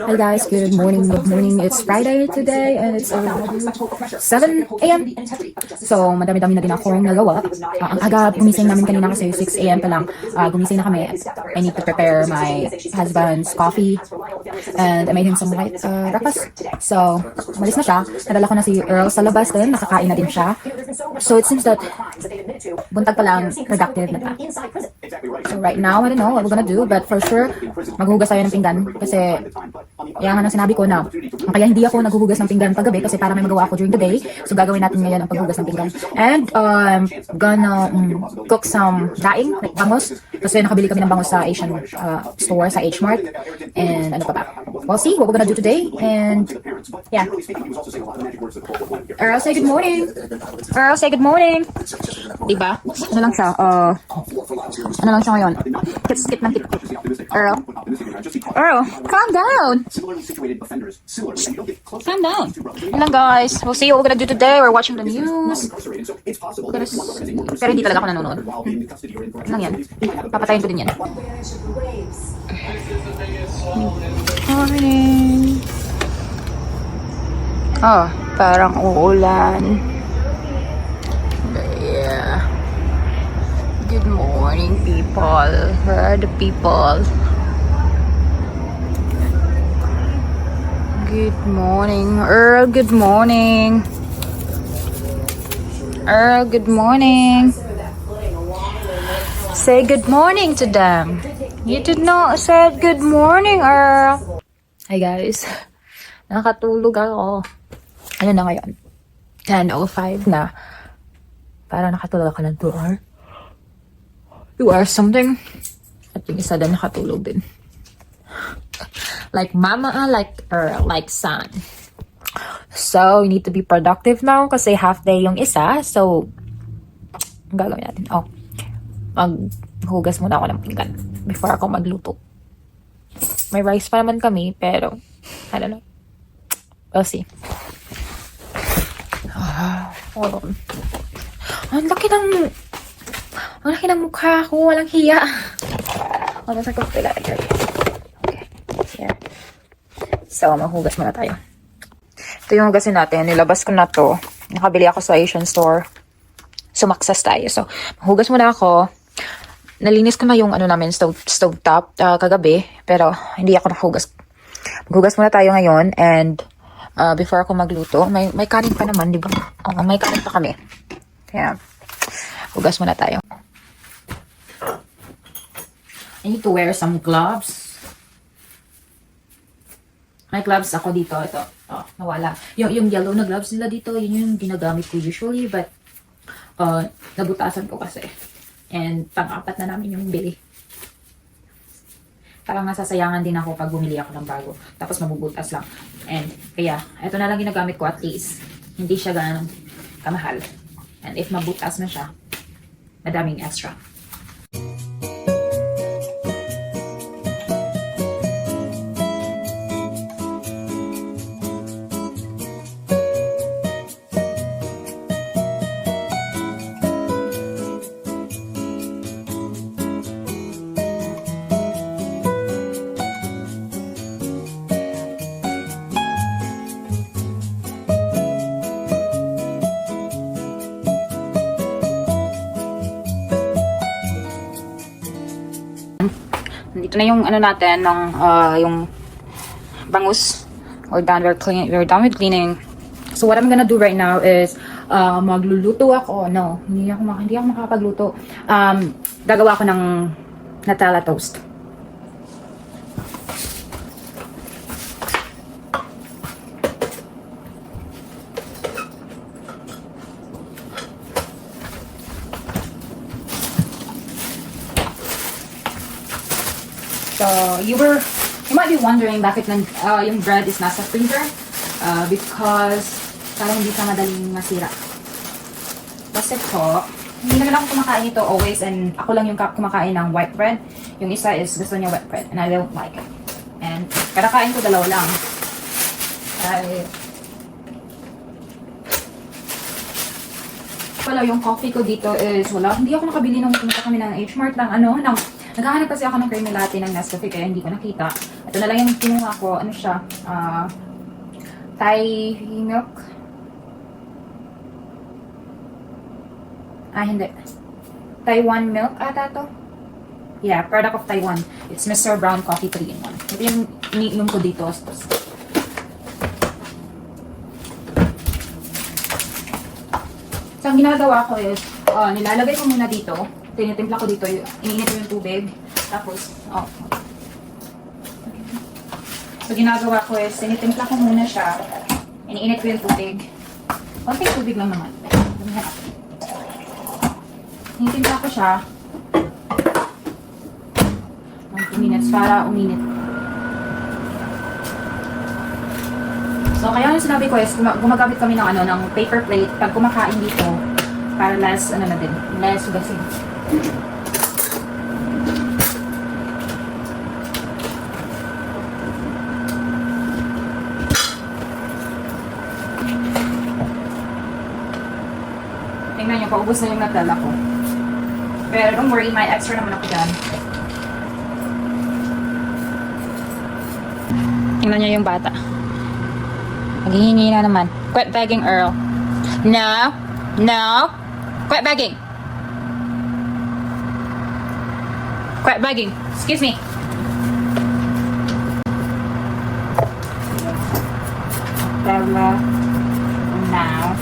Hi guys, good morning, good morning. It's Friday today and it's 7 a.m. So, madami-dami na din akong nagawa. Ang aga gumising namin kanina kasi 6 a.m. pa lang. Gumising na kami. I need to prepare my husband's coffee and I made him some white breakfast. So, umalis na siya. Nadala ko na si Earl sa labas din. Nakakain na din siya. So, it seems that buntag pa lang productive na ta. So, right now, I don't know what we're gonna do, but for sure, maghuhugas tayo ng pinggan kasi kaya nga nang sinabi ko na kaya hindi ako naghuhugas ng pinggan paggabi kasi para may magawa ako during the day. So gagawin natin ngayon ang paghugas ng pinggan. And gonna cook some daing, like bangus. Kasi nakabili kami ng bangus sa Asian store, sa H Mart. And ano pa ba? We'll see what we're gonna do today. And yeah. Earl, say good morning. Earl, say good morning. Diba? Ano lang siya? Ano lang siya ngayon? Skip ng tip. Earl. Earl, calm down. Calm down. Hello guys. We'll see what we're gonna do today. We're watching the news. Pero hindi talaga ako nanonood. Ano lang yan? Papatayin ko din yan. Morning. Oh, parang uulan. Yeah. Good morning, people. Where are the people? Good morning, Earl. Good morning. Earl, good morning. Say good morning to them. You did not say good morning, Earl. Hi guys. Nakatulog ako. Ano na ngayon? 10:05 na. Para nakatulog ako ng 2 hours. 2 hours something. At yung isa din nakatulog din. Like mama, like son. So, we need to be productive now kasi half day yung isa. So, ang gagawin natin? Oh, maghugas muna ako ng pinggan before ako magluto. May rice pa naman kami, pero, I don't know. We'll see. Hold on. Ang laki ng mukha ko. Walang hiya. Hold on, sa kapila. Okay. Yeah. So, maghugas muna tayo. Ito yung hugasin natin. Nilabas ko na to. Nakabili ako sa Asian store. Sumaksas tayo. So, maghugas muna ako. Nalinis ko na yung stove top kagabi. Pero, hindi ako nakahugas. Maghugas muna tayo ngayon. And, before ako magluto, may kanin pa naman, di ba? May kanin pa kami. Kaya, hugas muna tayo. I need to wear some gloves. May gloves ako dito. Ito. Oh, nawala. Yung yellow na gloves nila dito, yun yung ginagamit ko usually. But, nabutasan ko kasi. And, pang-apat na namin yung bili. Parang nasasayangan din ako pag bumili ako ng bago. Tapos mabubutas lang. And, kaya, ito na lang ginagamit ko at least. Hindi siya ganun kamahal. And if mabutas na siya, madaming extra. Dito na yung ano natin ng yung bangus. We're done with cleaning. So what I'm gonna do right now is magluluto ako. No, hindi ako makapagluto. Gagawa ako ng Nutella toast. So, you might be wondering bakit yung bread is nasa freezer. Because parang hindi siya madaling masira. Kasi po, hindi naman ako kumakain ito always and ako lang yung kumakain ng white bread. Yung isa is gusto niya wet bread and I don't like it. And kadakain ko dalawa lang. Wala, yung coffee ko dito is wala. Hindi ako nakabili nung pumunta kami ng H Mart ng naghahanap kasi ako ng creamy latte ng Nescafe kaya hindi ko nakita. At Ito na lang yung kinuha ko. Ano siya? Thai milk. Hindi. Taiwan milk ata to. Yeah, product of Taiwan. It's Mr. Brown Coffee 3-in-1. Ito yung iniinom ko dito. So, ang ginagawa ko is, nilalagay ko muna dito. Tinitimpla ko dito. Iniinit ko yung tubig. Tapos, So, ginagawa ko is, tinitimpla ko muna siya. Iniinit ko yung tubig. Konting tubig lang naman. Tinitimpla ko siya. 2 minutes para uminit. So, kaya yung sinabi ko is, gumagamit kami ng, ng paper plate pag kumakain dito para less, less hugasin. Tingnan nyo, paubos na yung natala ko. Pero don't worry, may extra naman ako dyan. Tingnan nyo yung bata. Maghihingi na naman. Quit begging, Earl. No. No. Quit begging. Quit begging. Excuse me. Bella. Now.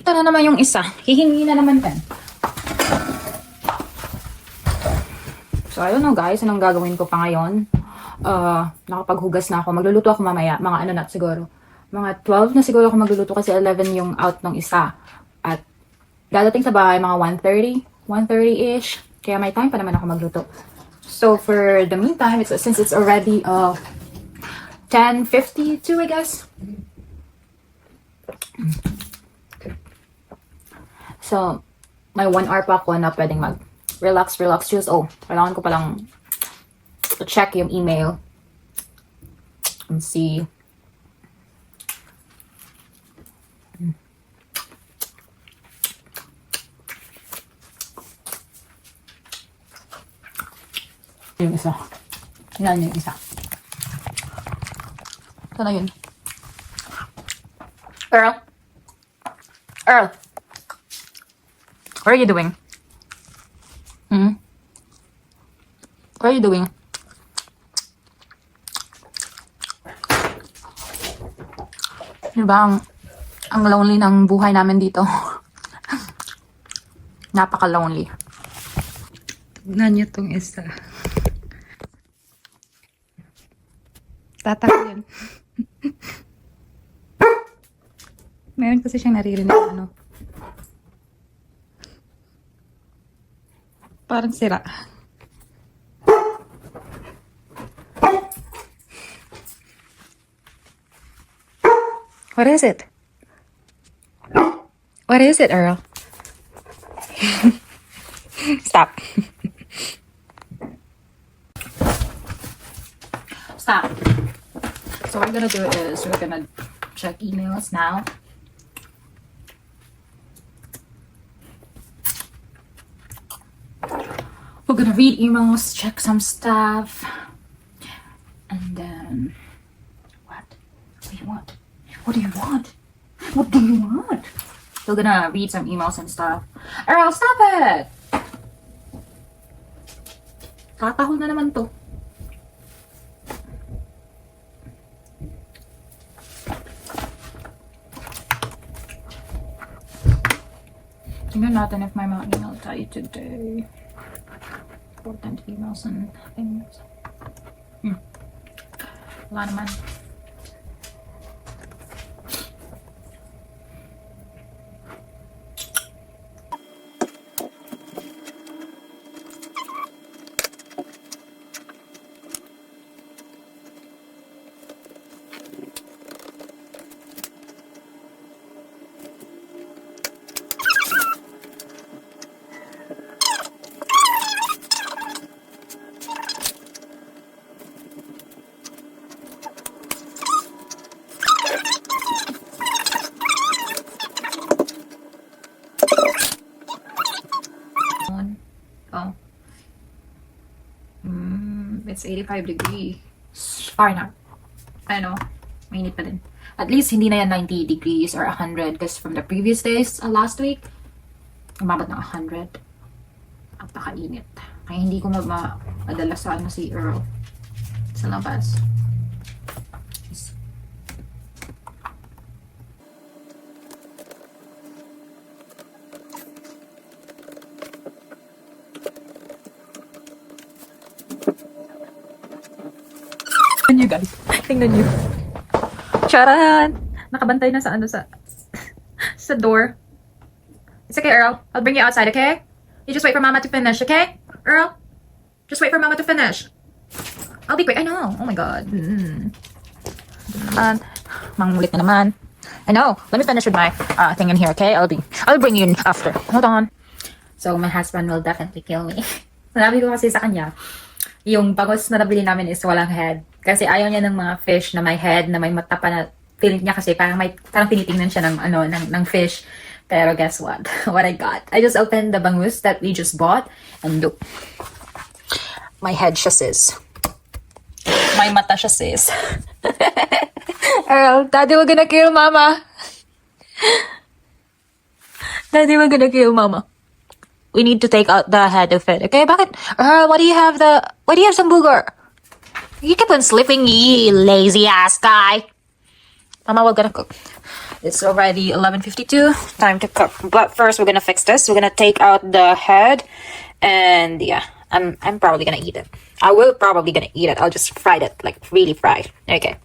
Ito na naman yung isa. Hihingi na naman din. So, I don't know guys, anong gagawin ko pa ngayon? Nakapaghugas na ako. Magluluto ako mamaya. Mga ano na siguro. Mga 12 na siguro ako magluluto kasi 11 yung out ng isa. At dadating sa bahay mga 1:30 ish. Kaya may time pa naman ako magluto. So, for the meantime, since it's already 10:52 I guess. So, may 1 hour pa ako na pwedeng mag-relax juice. Kailangan ko palang check yung email and see. Yung isa. Yan yung isa. Ito na yun. Earl? What are you doing? What are you doing? Diba ang lonely ng buhay namin dito? Napaka-lonely. Tignan niyo tong isa. Tatak yun. Meron kasi siyang naririnig ano. Parang sira. What is it? What is it, Earl? Stop. Stop. So what we're gonna do is we're gonna check emails now. We're gonna read emails, check some stuff, and then what? What do you want? What do you want? What do you want? We're gonna read some emails and stuff. Earl, stop it! Tatahol na naman to. Tingnan natin if may mga email tayo today. Important emails and things. Wala naman. Oh. It's 85 degrees. Far na. I know. Mainit pa din. At least hindi na yan 90 degrees or 100 because from the previous days last week, umabot ng 100. Napakainit. Kaya hindi ko madala sa si Earl sa labas. Tingnan nyo guys. Tingnan nyo. Charan! Nakabantay na sa sa door. It's okay, Earl. I'll bring you outside, okay? You just wait for Mama to finish, okay? Earl? Just wait for Mama to finish. I'll be quick. I know. Oh my God. Mangulit na naman. I know. Let me finish with my thing in here, okay? I'll bring you in after. Hold on. So, my husband will definitely kill me. Sinabi ko kasi sa kanya, yung bangus na nabili namin is walang head. Kasi ayaw niya ng mga fish na may head, na may mata pa na feeling niya kasi parang tinitingnan siya ng fish. Pero guess what? What I got? I just opened the bangus that we just bought and look. My head siya sis. My mata siya sis. Earl, Daddy, we're gonna kill Mama. Daddy, we're gonna kill Mama. We need to take out the head of it. Okay, bakit? Why do you have some booger? You keep on sleeping, you lazy ass guy. Mama, we're gonna cook. It's already 11:52. Time to cook. But first, we're gonna fix this. We're gonna take out the head, and yeah, I'm probably gonna eat it. I will probably gonna eat it. I'll just fry it, like really fried. Okay.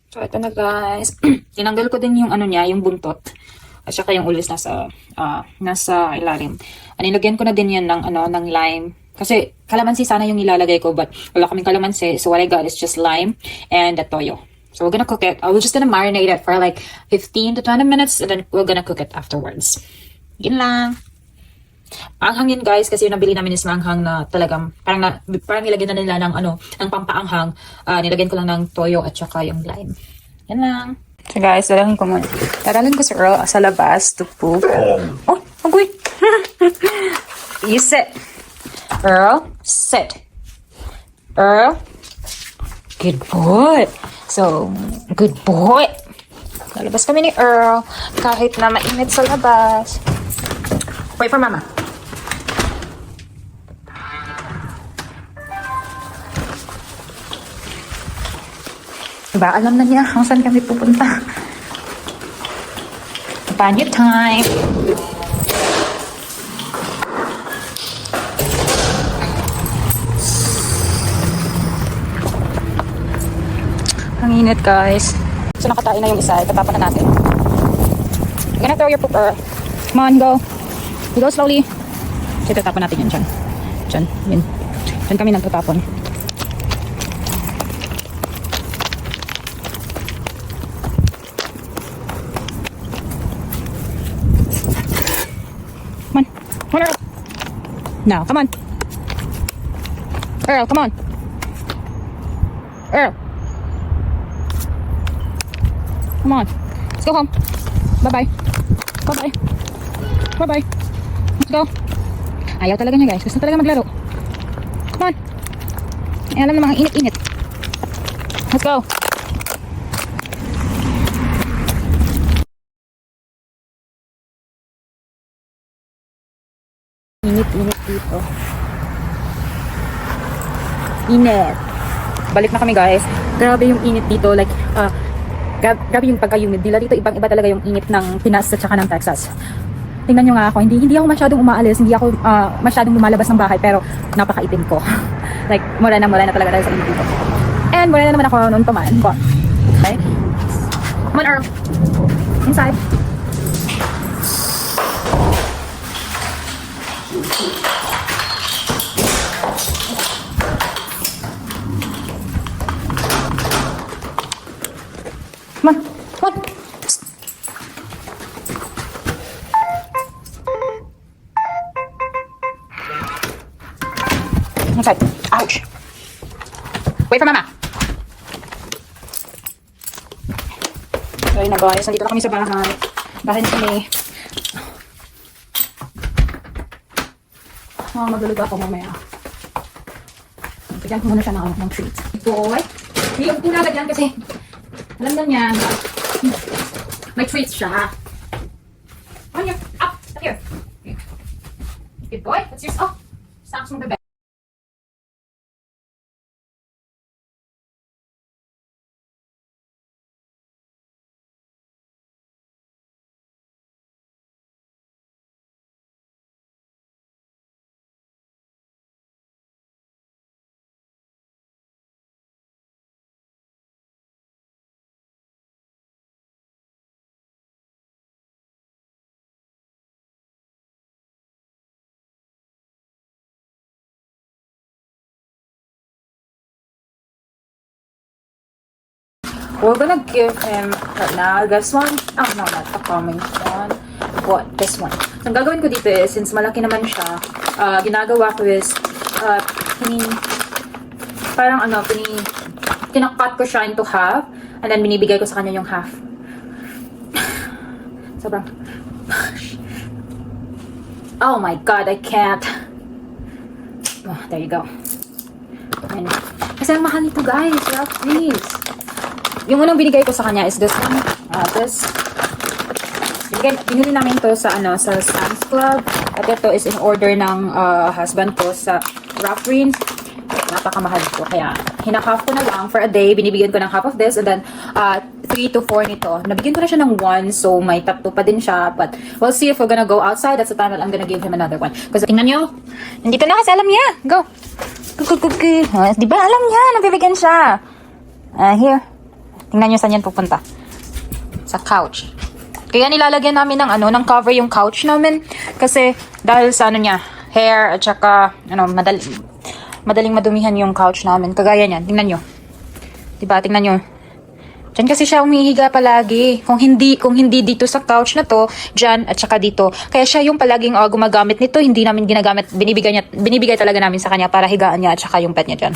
So ito na guys. Tinanggal ko din yung yung buntot. At saka yung ulis nasa ilalim. Nilagyan ko na din yan ng lime. Kasi kalamansi sana yung nilalagay ko, but wala kaming kalamansi. So what I got is just lime and the toyo. So we're gonna cook it. We're just gonna marinate it for like 15 to 20 minutes and then we're gonna cook it afterwards. Yun lang. Maanghang yun guys, kasi yung nabili namin is maanghang na talagang parang nilagyan na nila ng pampaanghang. Nilagyan ko lang ng toyo at saka yung lime. Yan lang. So guys, dadalhin ko si Earl sa labas to poop. Oh, agoy! You sit. Earl, sit. Earl. Good boy. So, good boy. Lalabas kami ni Earl kahit na mainit sa labas. Wait for Mama. Diba, alam na niya kung saan kami pupunta. Banyo time! Ang init guys. So nakatain na yung isa, itatapon na natin. You're gonna throw your pooper. Come on, go. You go slowly. So itatapon natin yan dyan. Yun. Dyan kami nagtatapon. Come on, Earl. Now, come on. Earl, come on. Earl. Come on. Let's go home. Bye-bye. Bye-bye. Bye-bye. Let's go. Ayaw talaga niya guys. Gusto talaga maglaro. Come on. Alam na mga init-init. Let's go. Init-init dito. Init. Balik na kami guys. Grabe yung init dito. Like, grabe yung pagka-humid. Dila dito ibang-iba talaga yung init ng Pinas at saka ng Texas. tingnan nyo nga ako, hindi ako masyadong umaalis, hindi ako masyadong lumalabas ng bahay, pero napakaitim ko. Like, mura na talaga dahil sa init dito. And mura na naman ako noon pa man. Okay? Come on, Earl. Inside. Come on. Come on. Inside. Ouch. Wait for mama. Sorry na guys, nandito na kami sa bahay. Bahay na kami. Magluluto ako mamaya. Bigyan ko muna siya ng treat. Boy, hindi ko pinagad yan kasi alam na niya. May treats siya. On here. Up here. Good boy. What's yours? Oh, stop from the bed. We're gonna give him right now this one. Oh, no, not the coming one. What? This one. So, ang gagawin ko dito is, since malaki naman siya, ginagawa ko is, kinakat ko siya into half, and then binibigay ko sa kanya yung half. Sobrang. Oh my God, I can't. Oh, there you go. And, kasi ang mahal nito guys, please. Yung unang binigay ko sa kanya is this one. Binili namin to sa Sam's Club. At ito is in order ng husband ko sa Ralph Greens. Napakamahal ko. Kaya hinakaf ko na lang for a day. Binibigyan ko ng half of this. And then 3 to 4 nito. Nabigyan ko na siya ng 1. So may 3 pa din siya. But we'll see if we're gonna go outside. That's the time that I'm gonna give him another one. Kasi tingnan nyo. Nandito na kasi alam niya. Go. Diba alam niya. Nabibigyan siya. Here. Tingnan nyo saan yan pupunta. Sa couch. Kaya nilalagyan namin ng cover yung couch namin. Kasi dahil sa niya, hair at saka madaling madumihan yung couch namin. Kagaya niyan. Tingnan nyo. Diba? Tingnan nyo. Diyan kasi siya umihiga palagi. Kung hindi dito sa couch na to, diyan at saka dito. Kaya siya yung palaging gumagamit nito. Hindi namin ginagamit. Binibigay talaga namin sa kanya para higaan niya at saka yung pet niya dyan.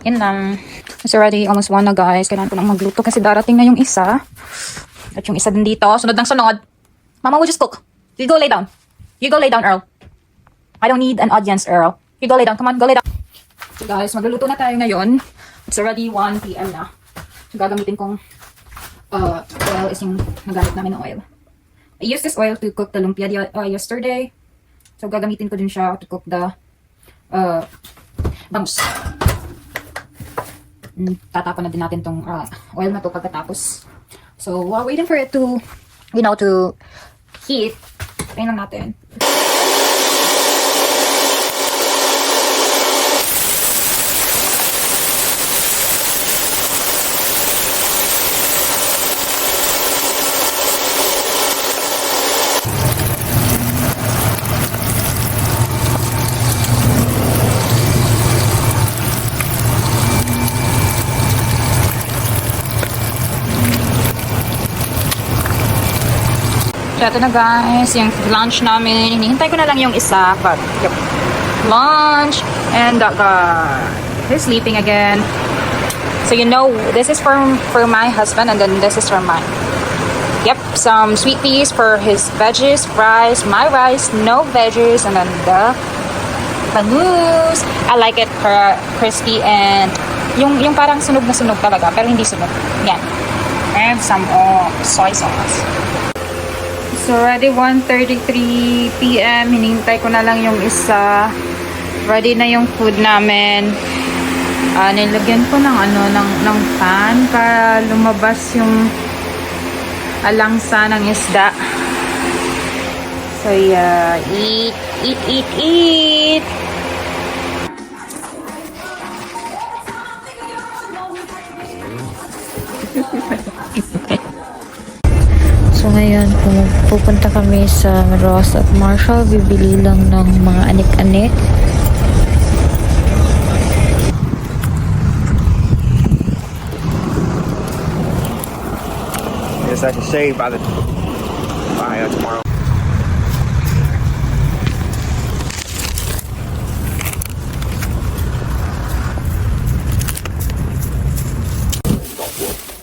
Yun lang. It's already almost 1 na guys. Kailangan ko nang magluto kasi darating na yung isa. At yung isa din dito. Sunod ng sunod. Mama will just cook. You go lay down. You go lay down, Earl. I don't need an audience, Earl. You go lay down. Come on, go lay down. So guys, magluluto na tayo ngayon. It's already 1 p.m. na. So gagamitin kong oil is yung nagamit namin ng oil. I used this oil to cook the lumpia yesterday. So gagamitin ko din siya to cook the bangus. Tatapon na din natin tong oil na to pagkatapos. So, while waiting for it to, to heat, tingnan natin. Ito na guys, yung lunch namin. Hinihintay ko na lang yung isa. But, yep. Lunch. And he's sleeping again. So this is for my husband and then this is for mine. Yep, some sweet peas for his veggies, rice, my rice, no veggies, and then the bangus. I like it crispy and yung parang sunog na sunog talaga, pero hindi sunog. Yan. And some soy sauce. It's already 1:33 p.m. Hinihintay ko na lang yung isa. Ready na yung food namin. Nilagyan ko ng pan para lumabas yung alangsa ng isda. So yeah, eat. So ngayon, pupunta kami sa Ross at Marshall. Bibili lang ng mga anik-anik. It's like a shave by tomorrow.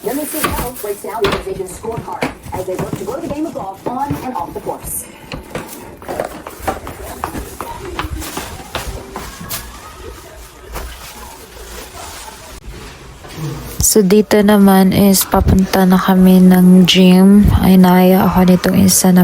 Then we see how breaks down the division's scorecard as they work to grow the game of golf on and off the course. So dito naman is papunta na kami ng gym. Ay naaya ako nitong isa na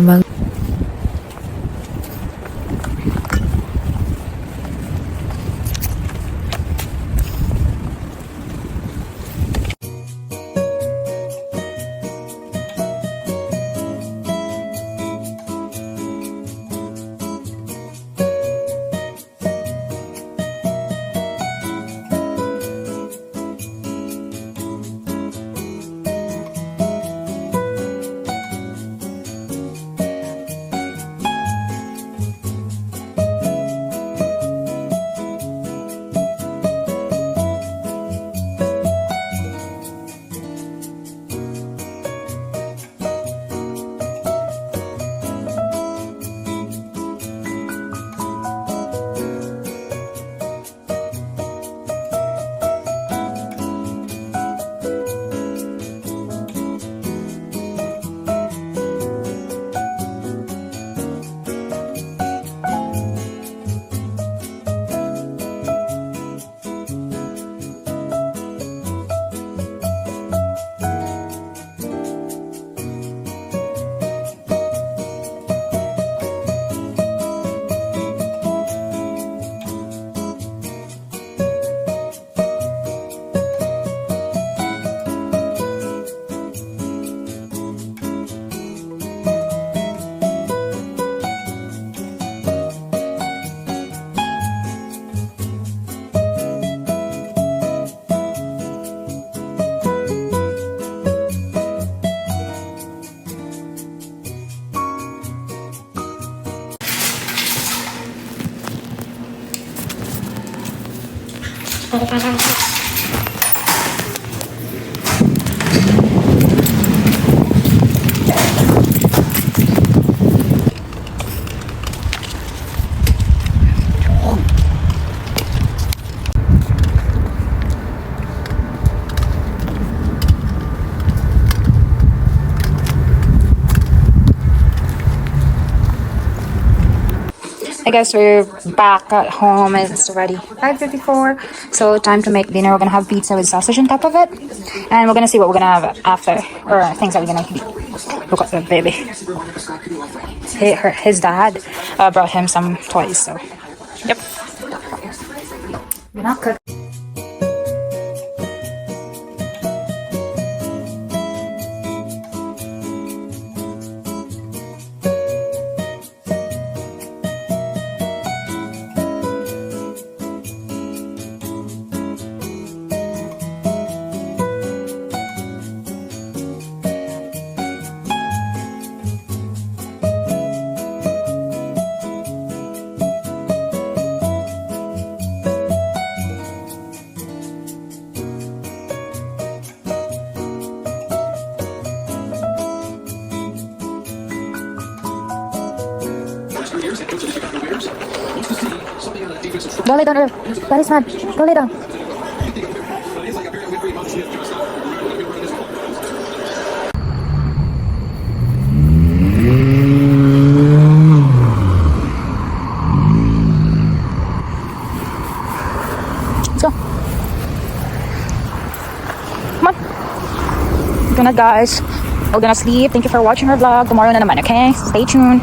I guess we're back at home. It's already 5:54. So time to make dinner. We're gonna have pizza with sausage on top of it. And we're gonna see what we're gonna have after. Or things that we're gonna eat. Look at the baby. His dad brought him some toys, so yep. We're not cooking. Go lay down, Irv. That is mad. Go lay down. Let's go. Come on. Good night, guys. We're gonna sleep. Thank you for watching our vlog. Tomorrow na naman, okay? Stay tuned.